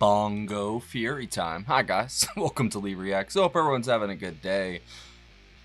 Bongo Fury time. Hi guys, welcome to Lee Reacts. Hope everyone's having a good day.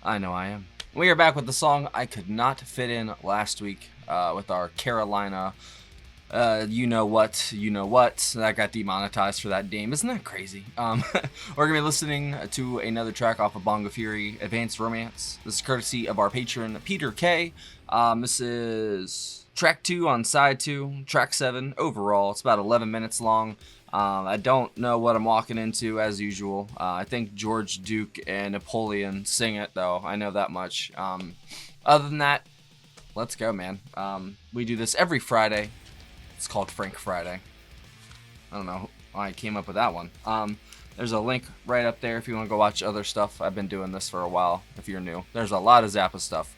I know I am. We are back with the song I could not fit in last week with our Carolina. You know what? That got demonetized for that name. Isn't that crazy? We're gonna be listening to another track off of Bongo Fury, Advanced Romance. This is courtesy of our patron Peter K. This is track 2 on side 2, track 7 overall. It's about 11 minutes long. I don't know what I'm walking into as usual. I think George Duke and Napoleon sing it though. I know that much. Other than that, let's go, man. We do this every Friday. It's called Frank Friday. I don't know why I came up with that one. There's a link right up there if you want to go watch other stuff. I've been doing this for a while if you're new. There's a lot of Zappa stuff.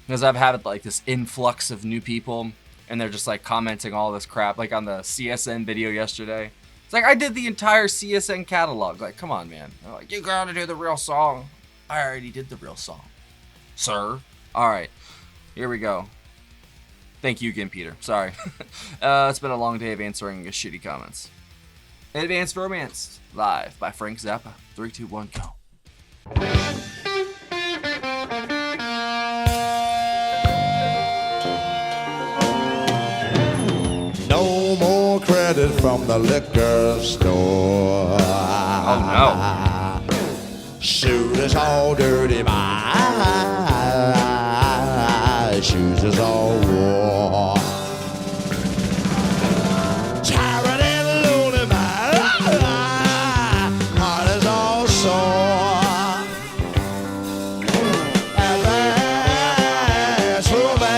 Because I've had like this influx of new people and they're just like commenting all this crap, like on the CSN video yesterday. It's like, I did the entire CSN catalog. Like, come on, man. They're like, you gotta do the real song. I already did the real song, sir. All right, here we go. Thank you again, Peter. Sorry. It's been a long day of answering shitty comments. Advanced Romance, live by Frank Zappa. 3, 2, 1, go. No more credit from the liquor store. Oh no. Suit is all dirty, my shoes is all worn. Tired and lonely, my heart is all sore. And that's romance.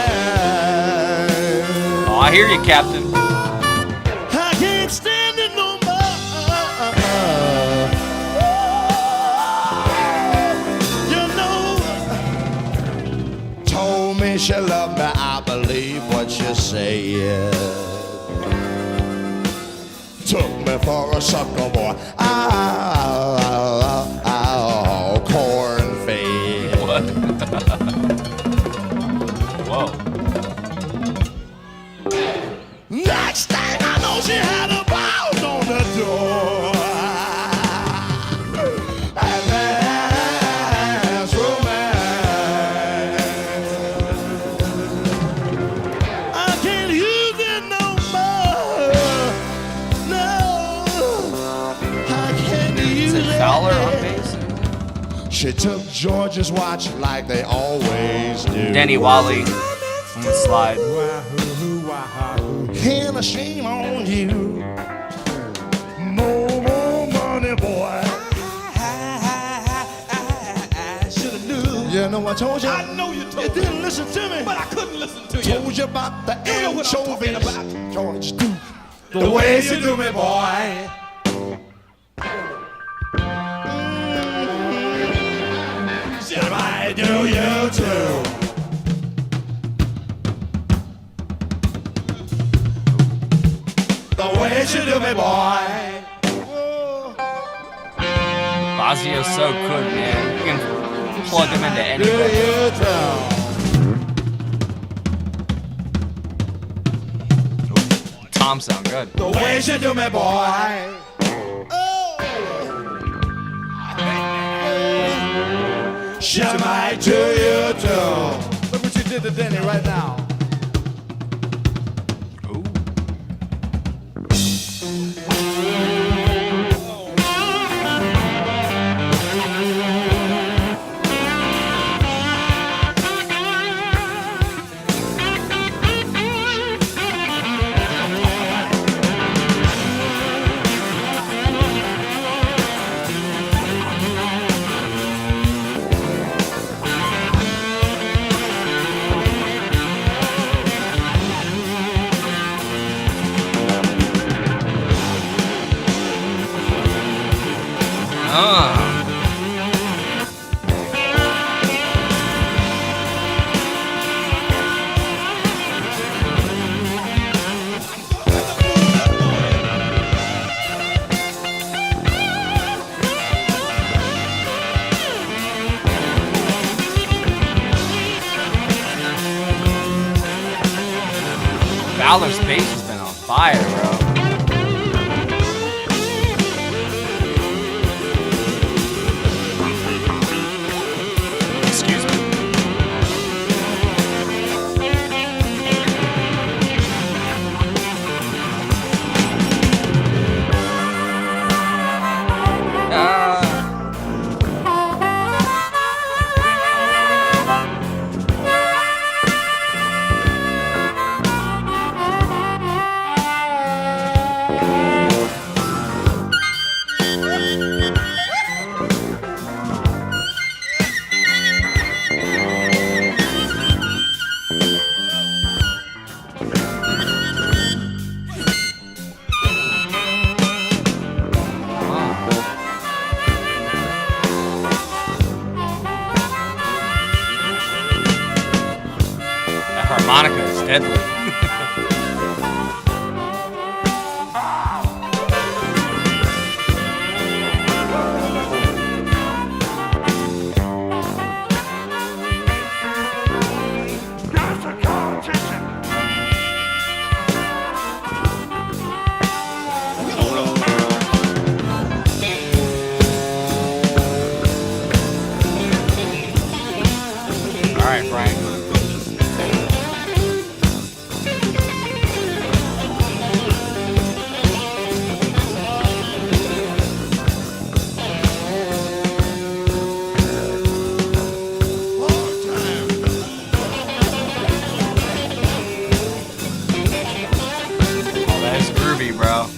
Oh, I hear you, Captain. I can't stand it no more. You know, told me she loved me. I believe what she said. Took me for a sucker boy. Cornfed. What? Whoa. Next thing I know, she had a bound on the door. And that's romance. I can't use it no more. No, I can't use Is it. it Fowler on bass? She took George's watch like they always do. Denny Wally on the slide. Can I shame on you? More money, boy. I should have knew. You know I told you. I know you told me. You didn't listen to me. But I couldn't listen to you. Told you about the You know what I'm talking anchovies. about. George Duke. The way you do me, boy. Should I do you too? The way you do me, boy. Fazio's so good, man. You can plug him into Do anything. you too? Tom sound good. The way you do me, boy. She might do you too. Look what you did to Denny right now. Ooh. Fowler's bass has been on fire, bro. That harmonica is deadly. All right, Frank. Oh, that is groovy, bro.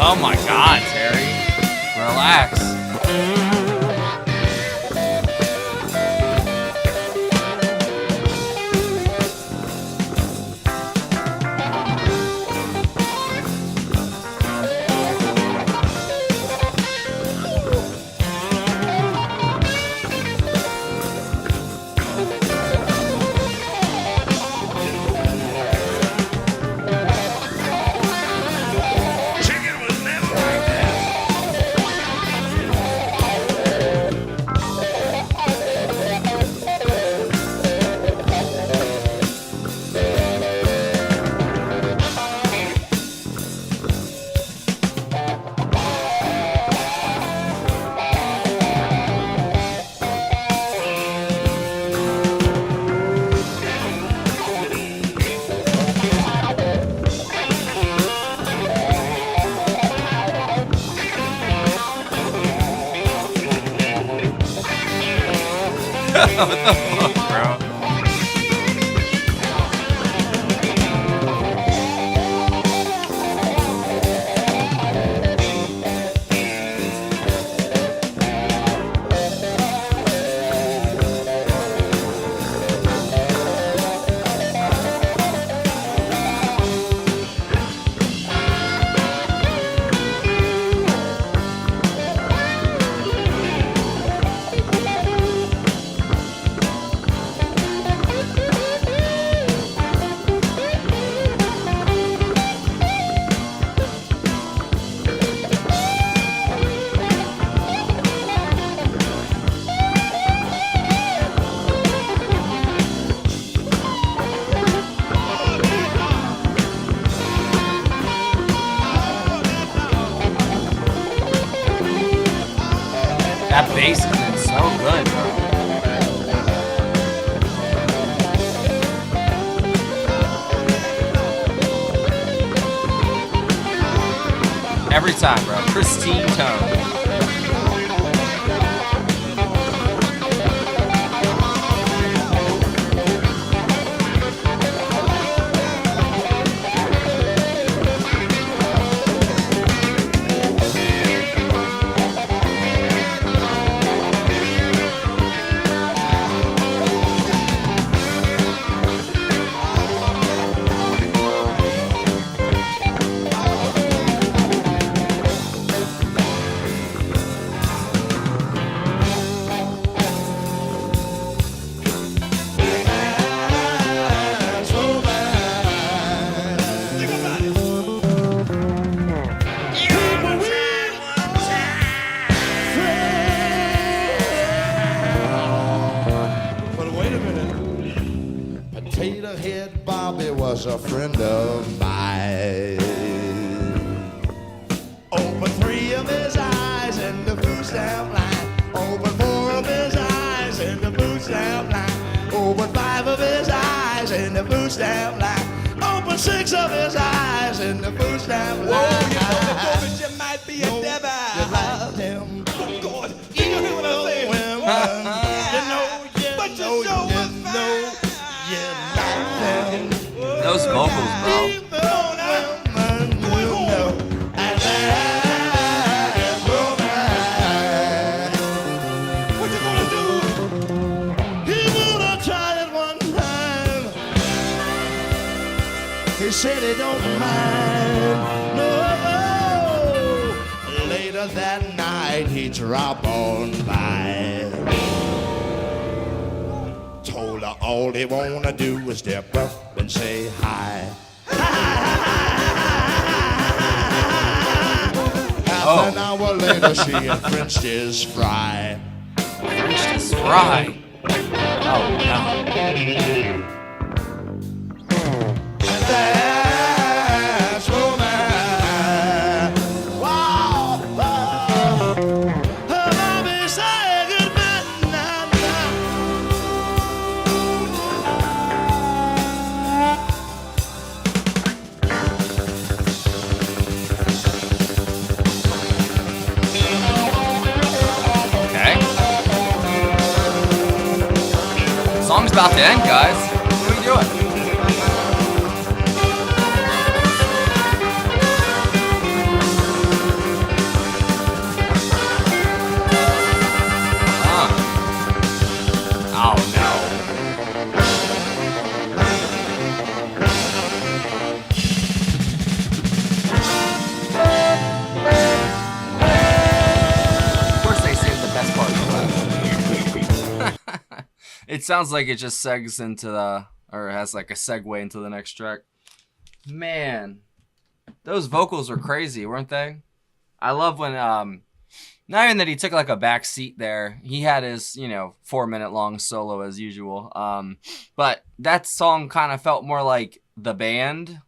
Oh my God, Terry. Relax. What the fuck, bro? That bass has been so good, bro. Every time, bro. Pristine tone. of mine. Open 3 of his eyes in the food stamp line. Open 4 of his eyes in the food stamp line. Open 5 of his eyes in the food stamp line. Open 6 of his eyes in the food stamp line. Whoa, you know the garbage, you might be a You devil. like them. Oh, God. You hear what I'm saying? Women, But you sure was fine. you like them. Those vocals, bro. Come on now. Women, you know. And that's romance. What you gonna do? He wanna try it one time. He said he don't mind. No. Later that night he dropped on by. Told her all he wanna do is step up and say hi. Half an hour later she had French his fry. French is fry. Oh no. And that's romance. Wow. Her mommy said goodnight. Okay. Song's about to end, guys. What are we doing? Oh no. Of course they saved the best part for last. It sounds like it just segs into the, or has like a segue into the next track. Man, those vocals were crazy, weren't they? I love when, not even that he took like a back seat there. He had his, 4-minute long solo as usual. But that song kind of felt more like the band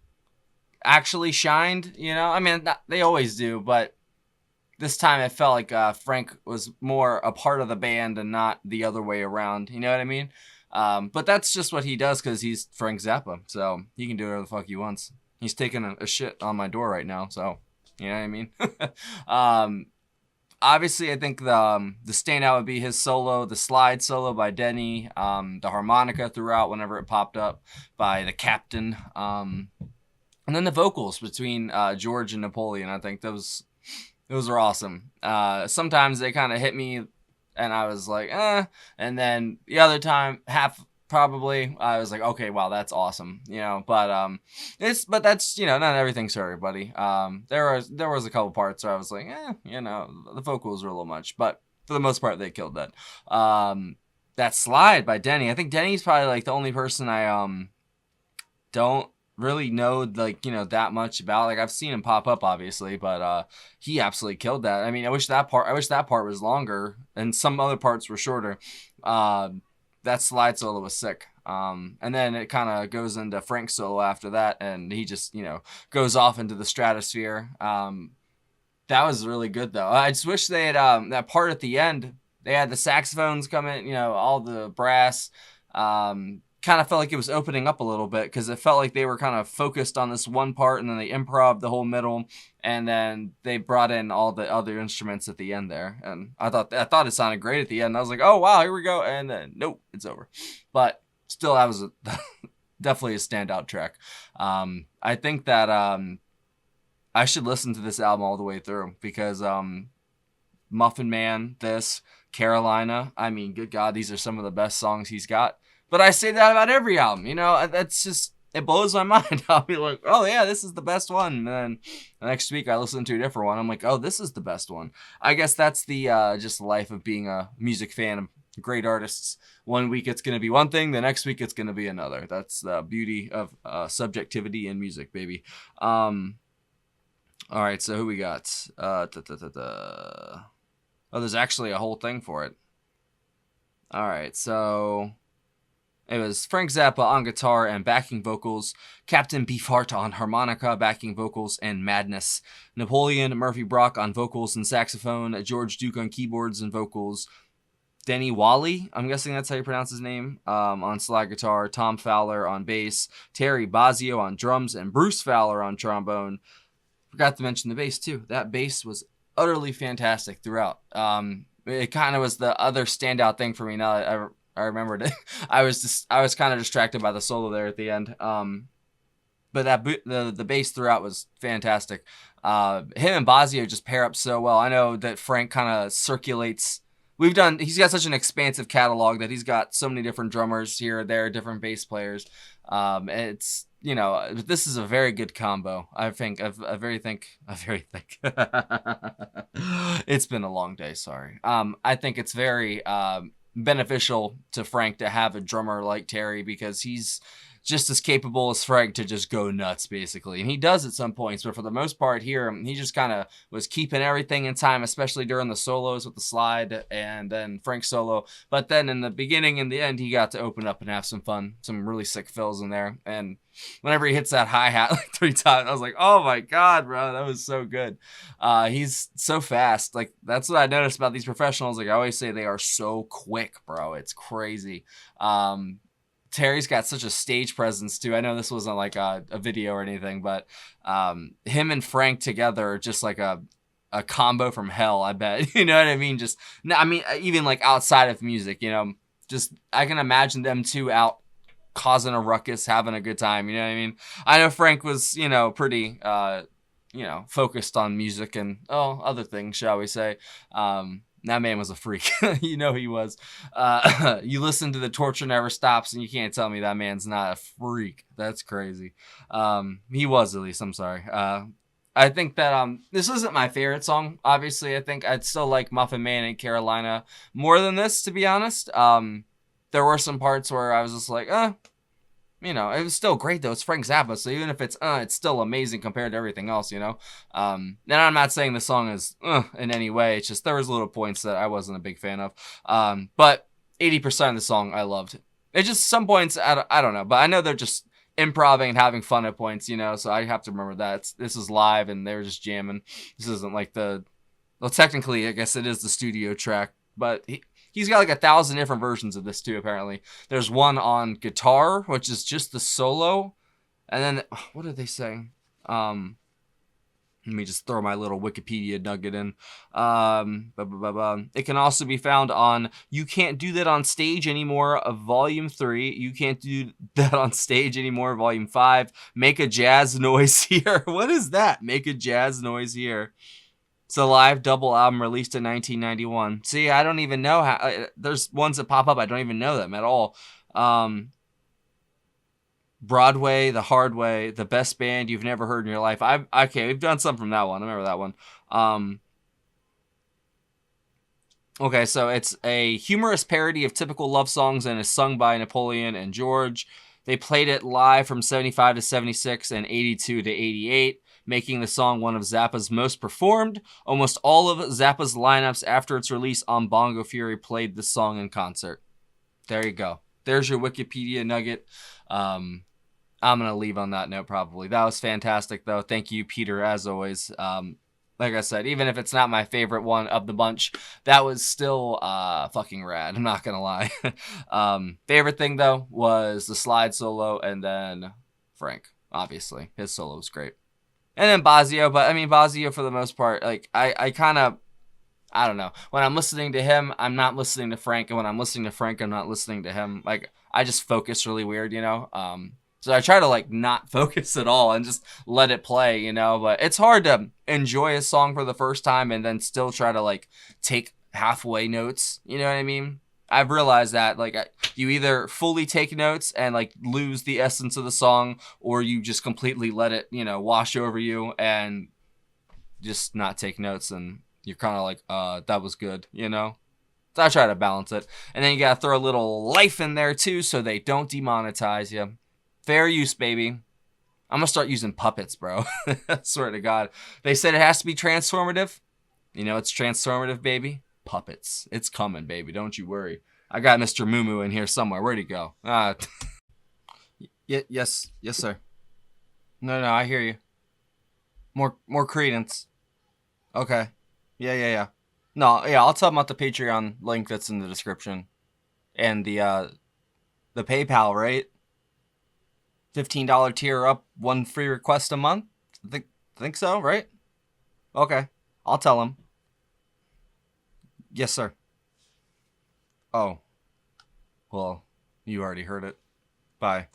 actually shined, I mean, they always do, but this time it felt like Frank was more a part of the band and not the other way around. You know what I mean? But that's just what he does because he's Frank Zappa. So he can do whatever the fuck he wants. He's taking a shit on my door right now. So, you know what I mean? Obviously, I think the standout would be his solo, the slide solo by Denny, the harmonica throughout whenever it popped up by the captain, and then the vocals between George and Napoleon. I think those are awesome. Sometimes they kind of hit me, and I was like, and then the other time, half probably, I was like, okay, wow, that's awesome, But that's not everything's for everybody. There was a couple parts where I was like, the vocals were a little much, but for the most part, they killed that. That slide by Denny. I think Denny's probably like the only person I don't really know that much about. Like I've seen him pop up obviously, but he absolutely killed that. I mean, I wish that part was longer and some other parts were shorter. That slide solo was sick. And then it kind of goes into Frank's solo after that, and he just goes off into the stratosphere. That was really good though. I just wish they had that part at the end. They had the saxophones come in, all the brass. Kind of felt like it was opening up a little bit because it felt like they were kind of focused on this one part, and then they improv the whole middle, and then they brought in all the other instruments at the end there. And I thought it sounded great at the end. I was like, oh wow, here we go, and then nope, it's over. But still, that was definitely a standout track. I think that I should listen to this album all the way through because Muffin Man, this Carolina. I mean, good God, these are some of the best songs he's got. But I say that about every album, that's just, it blows my mind. I'll be like, oh yeah, this is the best one. And then the next week I listen to a different one. I'm like, oh, this is the best one. I guess that's the just life of being a music fan of great artists. One week it's going to be one thing, the next week it's going to be another. That's the beauty of subjectivity in music, baby. All right, so who we got? Oh, there's actually a whole thing for it. All right, so It was Frank Zappa on guitar and backing vocals, Captain Beefheart on harmonica, backing vocals, and Madness. Napoleon Murphy Brock on vocals and saxophone, George Duke on keyboards and vocals, Denny Wally, I'm guessing that's how you pronounce his name, on slide guitar, Tom Fowler on bass, Terry Bozzio on drums, and Bruce Fowler on trombone. Forgot to mention the bass too. That bass was utterly fantastic throughout. It kind of was the other standout thing for me now that I remembered it. I was kind of distracted by the solo there at the end. But the bass throughout was fantastic. Him and Bozzio just pair up so well. I know that Frank kind of circulates. He's got such an expansive catalog that he's got so many different drummers here or there, different bass players. This is a very good combo. I think. It's been a long day. Sorry. I think it's very beneficial to Frank to have a drummer like Terry because he's just as capable as Frank to just go nuts, basically. And he does at some points, but for the most part here, he just kind of was keeping everything in time, especially during the solos with the slide and then Frank's solo. But then in the beginning and the end, he got to open up and have some fun, some really sick fills in there. And whenever he hits that hi-hat like 3 times, I was like, oh my God, bro, that was so good. He's so fast. Like, that's what I noticed about these professionals. Like I always say, they are so quick, bro. It's crazy. Terry's got such a stage presence too. I know this wasn't like a video or anything, but him and Frank together are just like a combo from hell, I bet. You know what I mean? Even like outside of music, just I can imagine them two out causing a ruckus, having a good time. You know what I mean? I know Frank was, pretty, focused on music and other things, shall we say. That man was a freak. He was. You listen to The Torture Never Stops, and you can't tell me that man's not a freak. That's crazy. He was, at least. I'm sorry. I think that this isn't my favorite song. Obviously, I think I'd still like Muffin Man and Carolina more than this, to be honest. There were some parts where I was just like, it was still great though. It's Frank Zappa, so even if it's still amazing compared to everything else, And I'm not saying the song is in any way. It's just there was little points that I wasn't a big fan of. But 80% of the song I loved. It's just some points I don't know, but I know they're just improvising and having fun at points, So I have to remember that this is live and they were just jamming. This isn't like technically I guess it is the studio track, but he's got like 1,000 different versions of this too, apparently. There's one on guitar, which is just the solo. And then, what did they say? Let me just throw my little Wikipedia nugget in. It can also be found on You Can't Do That on Stage Anymore, Volume 3. You Can't Do That on Stage Anymore, Volume 5. Make a Jazz Noise Here. What is that? Make a Jazz Noise Here. It's a live double album released in 1991. See, I don't even know how. There's ones that pop up. I don't even know them at all. Broadway, The Hard Way, The Best Band You've Never Heard in Your Life. We've done some from that one. I remember that one. Okay, so it's a humorous parody of typical love songs and is sung by Napoleon and George. They played it live from 75 to 76 and 82 to 88. Making the song one of Zappa's most performed. Almost all of Zappa's lineups after its release on Bongo Fury played the song in concert. There you go. There's your Wikipedia nugget. I'm going to leave on that note probably. That was fantastic, though. Thank you, Peter, as always. Like I said, even if it's not my favorite one of the bunch, that was still fucking rad. I'm not going to lie. Favorite thing, though, was the slide solo and then Frank, obviously. His solo was great. And then Bozzio, but Bozzio for the most part, like, I kind of, I don't know. When I'm listening to him, I'm not listening to Frank, and when I'm listening to Frank, I'm not listening to him. Like, I just focus really weird, So I try to, like, not focus at all and just let it play, But it's hard to enjoy a song for the first time and then still try to, like, take halfway notes, you know what I mean? I've realized that, like, you either fully take notes and, like, lose the essence of the song, or you just completely let it, wash over you and just not take notes, and you're kind of like, that was good, So I try to balance it. And then you gotta throw a little life in there, too, so they don't demonetize you. Fair use, baby. I'm gonna start using puppets, bro. I swear to God. They said it has to be transformative. It's transformative, baby. Puppets. It's coming, baby. Don't you worry. I got Mr. Moo Moo in here somewhere. Where'd he go? Yes, sir. No, I hear you. More credence. Okay. Yeah. No, yeah, I'll tell them about the Patreon link that's in the description. And the PayPal, right? $15 tier up, 1 free request a month? Think so, right? Okay. I'll tell them. Yes, sir. Oh. Well, you already heard it. Bye.